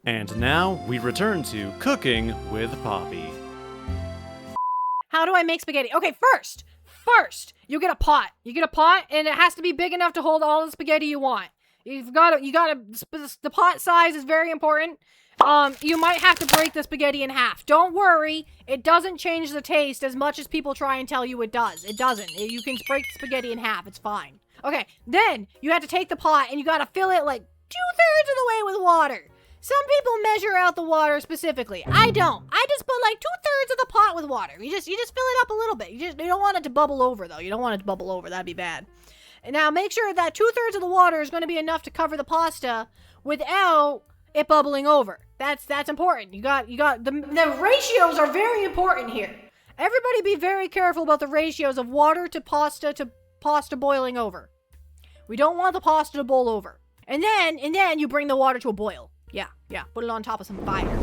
And now we return to cooking with Poppy. How do I make spaghetti? Okay, first, you get a pot. You get a pot, and it has to be big enough to hold all the spaghetti you want. The pot size is very important. You might have to break the spaghetti in half. Don't worry, it doesn't change the taste as much as people try and tell you it does. It doesn't. You can break the spaghetti in half, it's fine. Okay, then you have to take the pot and you gotta fill it like 2/3 of the way with water. Some people measure out the water specifically. I don't. I just put like 2/3 of the pot with water. You just fill it up a little bit. You don't want it to bubble over though. You don't want it to bubble over. That'd be bad. And now make sure that 2/3 of the water is going to be enough to cover the pasta without it bubbling over. That's important. You got the ratios are very important here. Everybody be very careful about the ratios of water to pasta boiling over. We don't want the pasta to boil over. And then you bring the water to a boil. Yeah. Put it on top of some fire.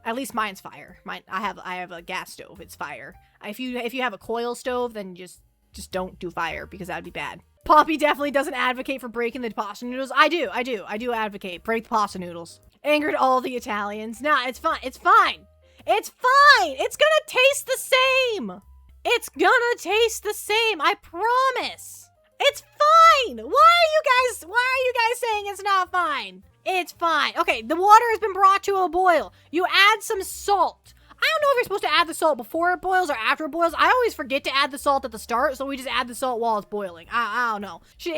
At least mine's fire. I have a gas stove. It's fire. If you have a coil stove, then just don't do fire because that'd be bad. Poppy definitely doesn't advocate for breaking the pasta noodles. I do advocate. Break the pasta noodles. Angered all the Italians. Nah, it's fine. It's fine. It's gonna taste the same. I promise. It's fine. Why are you guys saying it's not fine? It's fine. Okay, the water has been brought to a boil. You add some salt. I don't know if you're supposed to add the salt before it boils or after it boils. I always forget to add the salt at the start, so we just add the salt while it's boiling. I don't know. She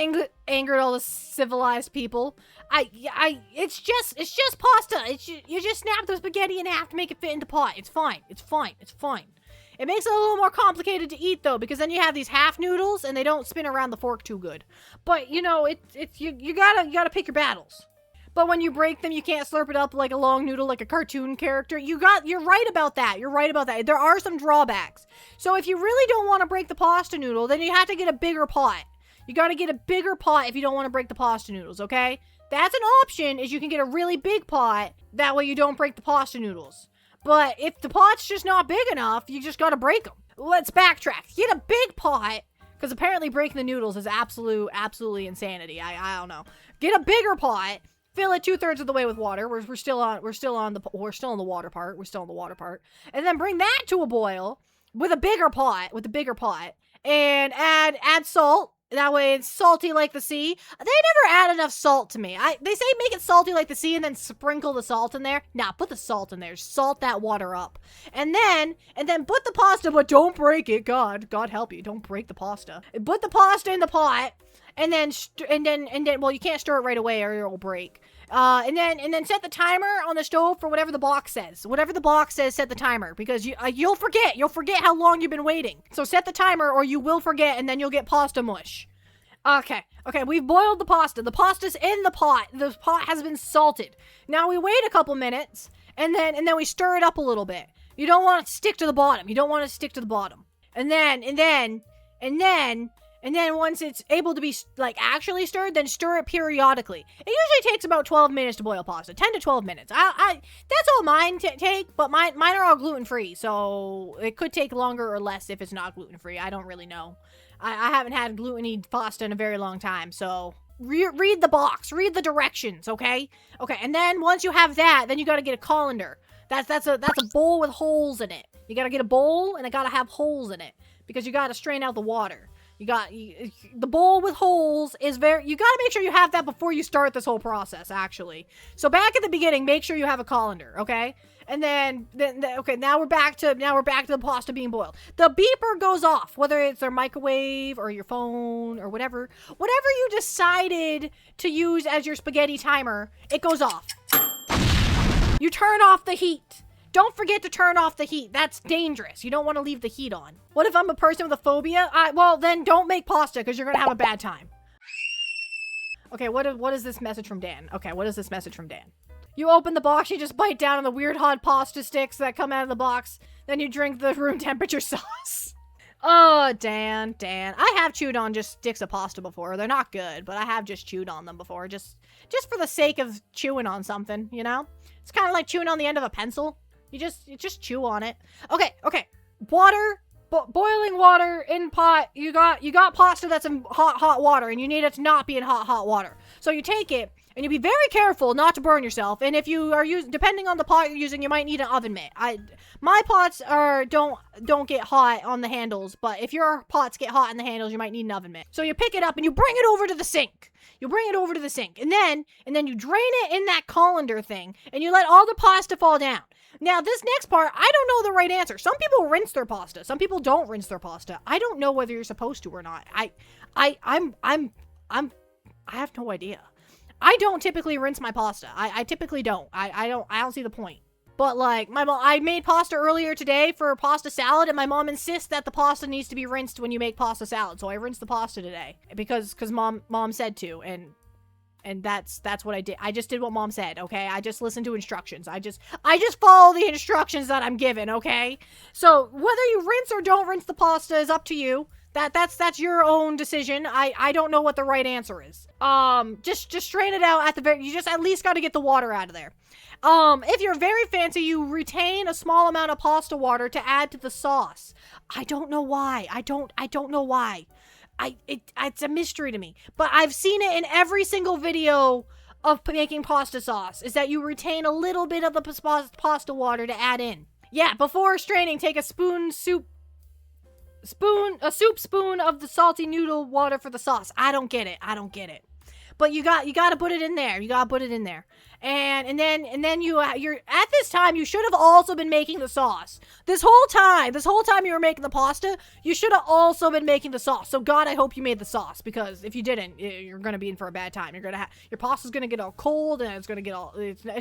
angered all the civilized people. It's just pasta. You just snap the spaghetti in half to make it fit in the pot. It's fine. It makes it a little more complicated to eat though, because then you have these half noodles and they don't spin around the fork too good. But you know, you gotta pick your battles. But when you break them, you can't slurp it up like a long noodle, like a cartoon character. You're right about that. There are some drawbacks. So if you really don't want to break the pasta noodle, then you have to get a bigger pot. You got to get a bigger pot if you don't want to break the pasta noodles, okay? That's an option, is you can get a really big pot. That way you don't break the pasta noodles. But if the pot's just not big enough, you just got to break them. Let's backtrack. Get a big pot, because apparently breaking the noodles is absolutely insanity. I don't know. Get a bigger pot. Fill it 2/3 of the way with water. We're still in the water part. And then bring that to a boil with a bigger pot, and add salt. That way it's salty like the sea. They never add enough salt to me. They say make it salty like the sea and then sprinkle the salt in there. Nah, put the salt in there. Salt that water up. And then put the pasta, but don't break it. God help you. Don't break the pasta. Put the pasta in the pot. And then, well, you can't stir it right away or it'll break. And then set the timer on the stove for whatever the box says. Whatever the box says, set the timer, because you'll forget. You'll forget how long you've been waiting. So set the timer or you will forget, and then you'll get pasta mush. Okay, we've boiled the pasta. The pasta's in the pot. The pot has been salted. Now we wait a couple minutes, and then we stir it up a little bit. You don't want it to stick to the bottom. And then once it's able to be actually stirred, then stir it periodically. It usually takes about 12 minutes to boil pasta. 10 to 12 minutes. That's all mine take, but mine are all gluten-free, so it could take longer or less if it's not gluten-free. I don't really know. I haven't had gluten-y pasta in a very long time, so read the box. Read the directions, okay? Okay, and then once you have that, then you gotta get a colander. That's a bowl with holes in it. You gotta get a bowl, and it gotta have holes in it, because you gotta strain out the water. The bowl with holes you gotta make sure you have that before you start this whole process, actually. So back at the beginning, make sure you have a colander, okay? And then now we're back to the pasta being boiled. The beeper goes off, whether it's their microwave or your phone or whatever you decided to use as your spaghetti timer, it goes off. You turn off the heat. Don't forget to turn off the heat. That's dangerous. You don't want to leave the heat on. What if I'm a person with a phobia? Well, then don't make pasta because you're going to have a bad time. Okay, what is this message from Dan? You open the box, you just bite down on the weird hot pasta sticks that come out of the box. Then you drink the room temperature sauce. Oh, Dan. I have chewed on just sticks of pasta before. They're not good, but I have just chewed on them before. Just for the sake of chewing on something, you know? It's kind of like chewing on the end of a pencil. You just chew on it. Okay. Water, boiling water in pot. You got pasta that's in hot water, and you need it to not be in hot water. So you take it, And you be very careful not to burn yourself. And if you are depending on the pot you're using, you might need an oven mitt. My pots don't get hot on the handles, but if your pots get hot on the handles, you might need an oven mitt. So you pick it up and you bring it over to the sink. You bring it over to the sink, and then you drain it in that colander thing, and you let all the pasta fall down. Now, this next part, I don't know the right answer. Some people rinse their pasta. Some people don't rinse their pasta. I don't know whether you're supposed to or not. I have no idea. I don't typically rinse my pasta. I typically don't. I don't see the point. But like I made pasta earlier today for pasta salad, and my mom insists that the pasta needs to be rinsed when you make pasta salad. So I rinsed the pasta today because mom said to, and that's what I did. I just did what mom said. Okay, I just listened to instructions. I just follow the instructions that I'm given. Okay, so whether you rinse or don't rinse the pasta is up to you. That's your own decision. I don't know what the right answer is. Just strain it out you just at least got to get the water out of there. If you're very fancy, you retain a small amount of pasta water to add to the sauce. I don't know why. I don't know why. It's a mystery to me. But I've seen it in every single video of making pasta sauce, is that you retain a little bit of the pasta water to add in. Yeah, before straining, take a soup spoon of the salty noodle water for the sauce. I don't get it. But you got to put it in there. And then you're at this time, you should have also been making the sauce. This whole time you were making the pasta, you should have also been making the sauce. So God, I hope you made the sauce, because if you didn't, you're going to be in for a bad time. Your pasta's going to get all cold, and it's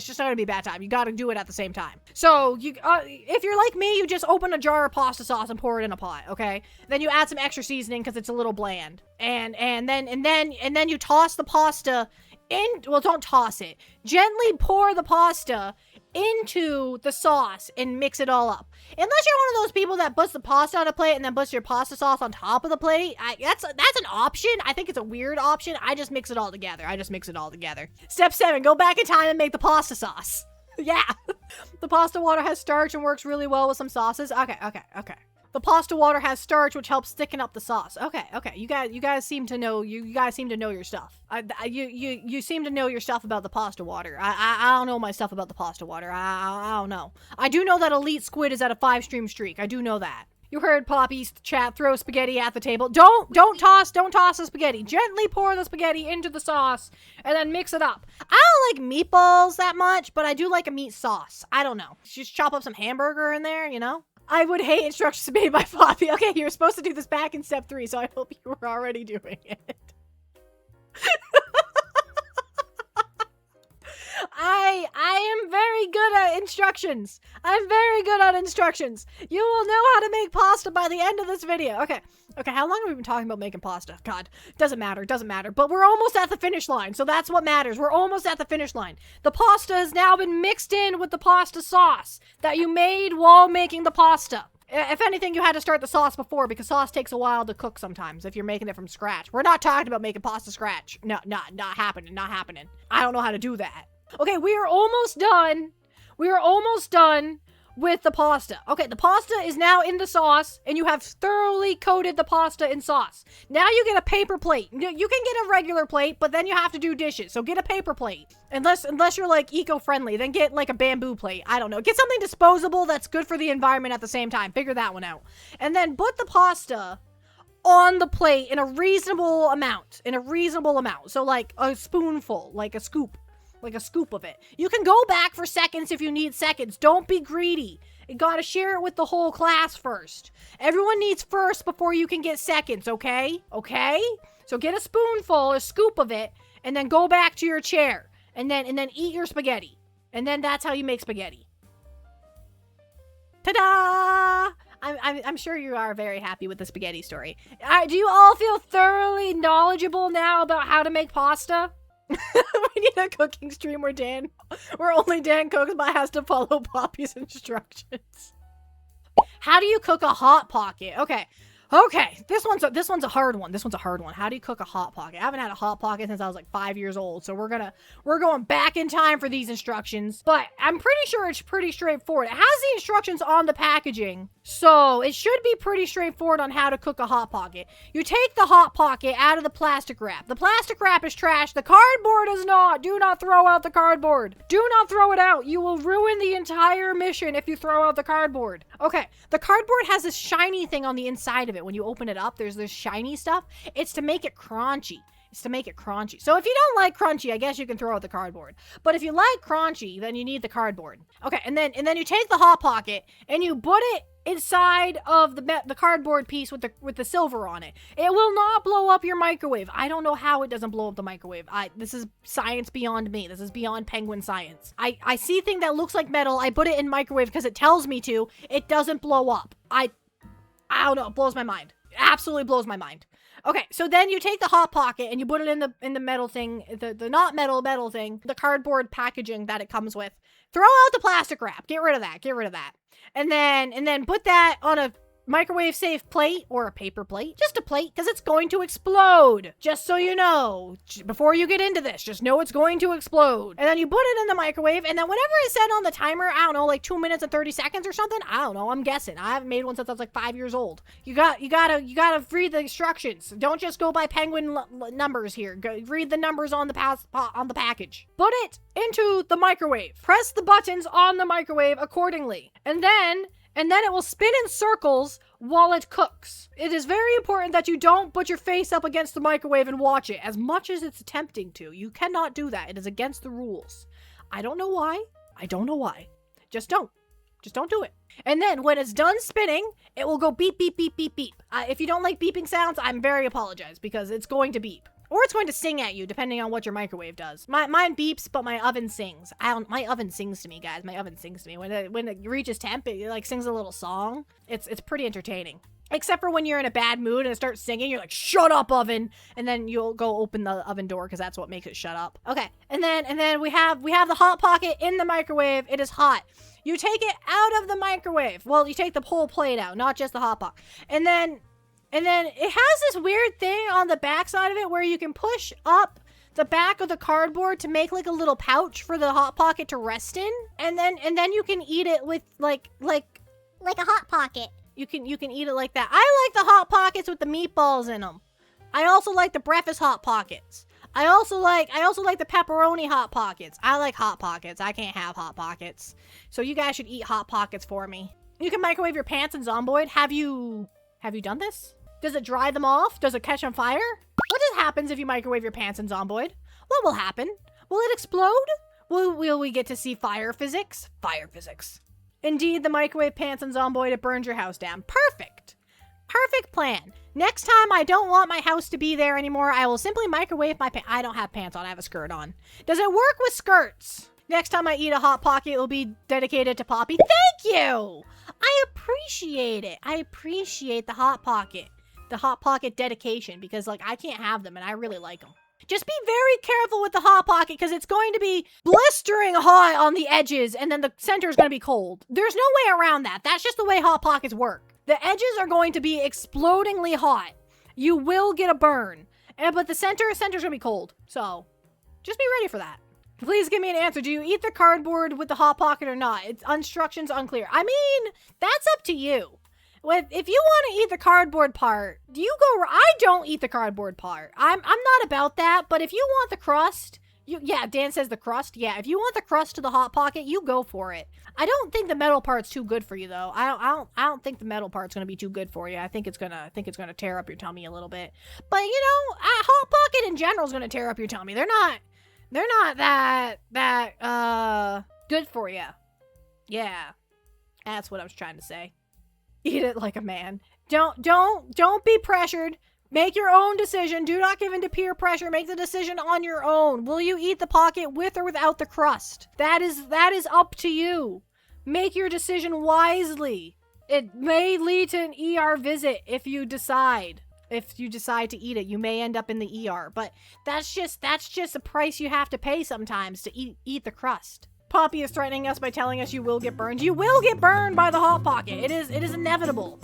just not going to be a bad time. You got to do it at the same time. So if you're like me, you just open a jar of pasta sauce and pour it in a pot, okay? Then you add some extra seasoning because it's a little bland. And then you toss the pasta don't toss it. Gently pour the pasta into the sauce and mix it all up. Unless you're one of those people that puts the pasta on a plate and then puts your pasta sauce on top of the plate, that's an option. I think it's a weird option. I just mix it all together. Step 7, go back in time and make the pasta sauce. Yeah. The pasta water has starch and works really well with some sauces. Okay. The pasta water has starch, which helps thicken up the sauce. Okay. You guys seem to know your stuff. You seem to know your stuff about the pasta water. I don't know my stuff about the pasta water. I don't know. I do know that Elite Squid is at a 5-stream streak. I do know that. You heard Poppy's chat. Throw spaghetti at the table. Don't toss the spaghetti. Gently pour the spaghetti into the sauce and then mix it up. I don't like meatballs that much, but I do like a meat sauce. I don't know. Just chop up some hamburger in there, you know? I would hate instructions made by Poppy. Okay, you were supposed to do this back in step 3, so I hope you were already doing it. I am very good at instructions. You will know how to make pasta by the end of this video. Okay, how long have we been talking about making pasta? God, doesn't matter. But we're almost at the finish line, so that's what matters. We're almost at the finish line. The pasta has now been mixed in with the pasta sauce that you made while making the pasta. If anything, you had to start the sauce before, because sauce takes a while to cook sometimes if you're making it from scratch. We're not talking about making pasta scratch. No, not happening. I don't know how to do that. Okay, we are almost done with the pasta. Okay, the pasta is now in the sauce, and you have thoroughly coated the pasta in sauce. Now you get a paper plate. You can get a regular plate, but then you have to do dishes, so get a paper plate. Unless you're like eco-friendly, then get like a bamboo plate. I don't know. Get something disposable that's good for the environment at the same time. Figure that one out. And then put the pasta on the plate in a reasonable amount. So like a spoonful, like a scoop of it. You can go back for seconds if you need seconds. Don't be greedy. You gotta share it with the whole class first. Everyone needs first before you can get seconds, okay? So get a spoonful, a scoop of it, and then go back to your chair. And then eat your spaghetti. And then that's how you make spaghetti. Ta-da! I'm sure you are very happy with the spaghetti story. Do you all feel thoroughly knowledgeable now about how to make pasta? We need a cooking stream where only Dan cooks but has to follow Poppy's instructions. How do you cook a hot pocket? Okay. This one's a hard one. How do you cook a hot pocket? I haven't had a hot pocket since I was like 5 years old, so we're going back in time for these instructions. But I'm pretty sure it's pretty straightforward. It has the instructions on the packaging, So it should be pretty straightforward on how to cook a Hot Pocket. You take the Hot Pocket out of the plastic wrap. The plastic wrap is trash. The cardboard is not. Do not throw out the cardboard. Do not throw it out. You will ruin the entire mission if you throw out the cardboard. Okay, the cardboard has this shiny thing on the inside of it. When you open it up, there's this shiny stuff. It's to make it crunchy. It's to make it crunchy. So if you don't like crunchy, I guess you can throw out the cardboard. But if you like crunchy, then you need the cardboard. Okay, and then you take the Hot Pocket and you put it inside of the cardboard piece with the silver on it. It will not blow up your microwave. I don't know how it doesn't blow up the microwave. This is science beyond me. This is beyond penguin science. I see thing that looks like metal. I put it in microwave because it tells me to. It doesn't blow up. I don't know. It blows my mind. It absolutely blows my mind. Okay, so then you take the Hot Pocket and you put it in the metal thing, the not metal thing, the cardboard packaging that it comes with. Throw out the plastic wrap. Get rid of that. Get rid of that. And then put that on a microwave safe plate or a paper plate. Just a plate, because it's going to explode. Just so you know, before you get into this, just know it's going to explode. And then you put it in the microwave, and then whatever is set on the timer, I don't know, like 2 minutes and 30 seconds or something. I don't know. I'm guessing. I haven't made one since I was like 5 years old. You gotta read the instructions. Don't just go by penguin numbers here. Read the numbers on the package. Put it into the microwave. Press the buttons on the microwave accordingly. And then it will spin in circles while it cooks. It is very important that you don't put your face up against the microwave and watch it, as much as it's attempting to. You cannot do that. It is against the rules. I don't know why. Just don't. Just don't do it. And then when it's done spinning, it will go beep, beep, beep, beep, beep. If you don't like beeping sounds, I'm very apologize, because it's going to beep. Or it's going to sing at you, depending on what your microwave does. Mine beeps, but my oven sings. My oven sings to me, guys. My oven sings to me. When it reaches temp, it like sings a little song. It's pretty entertaining. Except for when you're in a bad mood and it starts singing, you're like, shut up, oven. And then you'll go open the oven door, because that's what makes it shut up. Okay, and then we have the Hot Pocket in the microwave. It is hot. You take it out of the microwave. Well, you take the whole plate out, not just the Hot Pocket. And then it has this weird thing on the back side of it where you can push up the back of the cardboard to make like a little pouch for the Hot Pocket to rest in. And then you can eat it with like a Hot Pocket. You can eat it like that. I like the Hot Pockets with the meatballs in them. I also like the breakfast Hot Pockets. I also like the pepperoni Hot Pockets. I like Hot Pockets. I can't have Hot Pockets. So you guys should eat Hot Pockets for me. You can microwave your pants in Zomboid. Have you done this? Does it dry them off? Does it catch on fire? What happens if you microwave your pants in Zomboid? What will happen? Will it explode? Will we get to see fire physics? Fire physics. Indeed, the microwave pants in Zomboid, it burns your house down. Perfect. Perfect plan. Next time I don't want my house to be there anymore, I will simply microwave my pants. I don't have pants on, I have a skirt on. Does it work with skirts? Next time I eat a Hot Pocket, it will be dedicated to Poppy. Thank you! I appreciate it. I appreciate the Hot Pocket. The Hot Pocket dedication, because like I can't have them and I really like them. Just be very careful with the Hot Pocket, because it's going to be blistering hot on the edges and then the center is going to be cold. There's no way around that. That's just the way Hot Pockets work. The edges are going to be explodingly hot. You will get a burn. But the center's going to be cold. So just be ready for that. Please give me an answer. Do you eat the cardboard with the Hot Pocket or not? It's instructions unclear. I mean, that's up to you. If you want to eat the cardboard part, I don't eat the cardboard part. I'm not about that, but if you want the crust, Dan says the crust. Yeah, if you want the crust to the Hot Pocket, you go for it. I don't think the metal part's too good for you though. I don't think the metal part's going to be too good for you. I think it's going to tear up your tummy a little bit. But you know, a Hot Pocket in general is going to tear up your tummy. They're not that good for you. Yeah. That's what I was trying to say. Eat it like a man. Don't be pressured. Make your own decision. Do not give in to peer pressure. Make the decision on your own. Will you eat the pocket with or without the crust? That is up to you. Make your decision wisely. It may lead to an ER visit if you decide. If you decide to eat it, you may end up in the ER. But that's just a price you have to pay sometimes to eat the crust. Poppy is threatening us by telling us you will get burned. You will get burned by the Hot Pocket. It is inevitable.